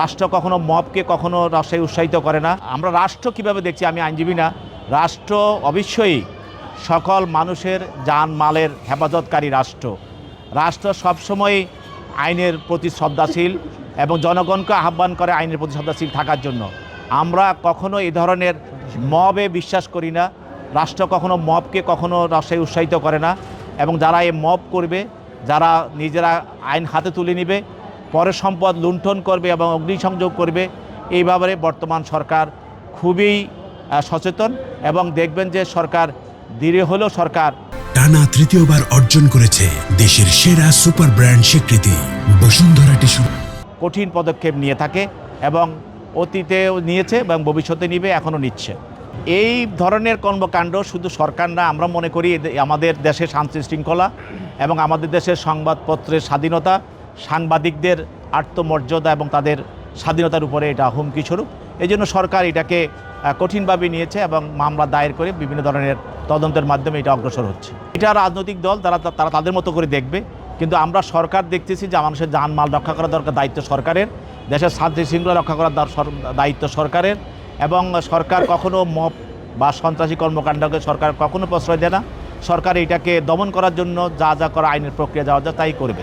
রাষ্ট্র কখনো মবকে কখনো রাষ্ট্রে উৎসাহিত করে না। আমরা রাষ্ট্র কিভাবে দেখছি, আমি আইনজীবী না, রাষ্ট্র অবশ্যই সকল মানুষের জান মালের হেফাজতকারী রাষ্ট্র। রাষ্ট্র সবসময় আইনের প্রতি শ্রদ্ধাশীল এবং জনগণকে আহ্বান করে আইনের প্রতি শ্রদ্ধাশীল থাকার জন্য। আমরা কখনো এই ধরনের মবে বিশ্বাস করি না। রাষ্ট্র কখনো মবকে কখনো রাষ্ট্রে উৎসাহিত করে না, এবং যারা এই মব করবে, যারা নিজেরা আইন হাতে তুলে নেবে, পরের সম্পদ লুণ্ঠন করবে এবং অগ্নিসংযোগ করবে, এই ব্যাপারে বর্তমান সরকার খুবই সচেতন। এবং দেখবেন যে সরকার ধীরে হলেও সরকার টানা তৃতীয়বার অর্জন করেছে দেশের সেরা সুপার ব্র্যান্ড স্বীকৃতি বসুন্ধরা টিস্যু। কঠিন পদক্ষেপ নিয়ে থাকে এবং অতীতেও নিয়েছে এবং ভবিষ্যতে নিবে, এখনও নিচ্ছে। এই ধরনের কর্মকাণ্ড শুধু সরকার না, আমরা মনে করি আমাদের দেশের শান্তি শৃঙ্খলা এবং আমাদের দেশের সংবাদপত্রের স্বাধীনতা, সাংবাদিকদের আত্মমর্যাদা এবং তাদের স্বাধীনতার উপরে এটা হুমকি স্বরূপ। এই জন্য সরকার এটাকে কঠিনভাবে নিয়েছে এবং মামলা দায়ের করে বিভিন্ন ধরনের তদন্তের মাধ্যমে এটা অগ্রসর হচ্ছে। এটা রাজনৈতিক দল তারা তাদের মতো করে দেখবে, কিন্তু আমরা সরকার দেখতেছি যে মানুষের জানমাল রক্ষা করা দরকার, দায়িত্ব সরকারের। দেশের শান্তি শৃঙ্খলা রক্ষা করার দায়িত্ব সরকারের, এবং সরকার কখনো মব বা সন্ত্রাসী কর্মকাণ্ডকে সরকার কখনো প্রশ্রয় দেয় না। সরকার এটাকে দমন করার জন্য যা যা করা আইনের প্রক্রিয়া যাওয়া যায় তাই করবে।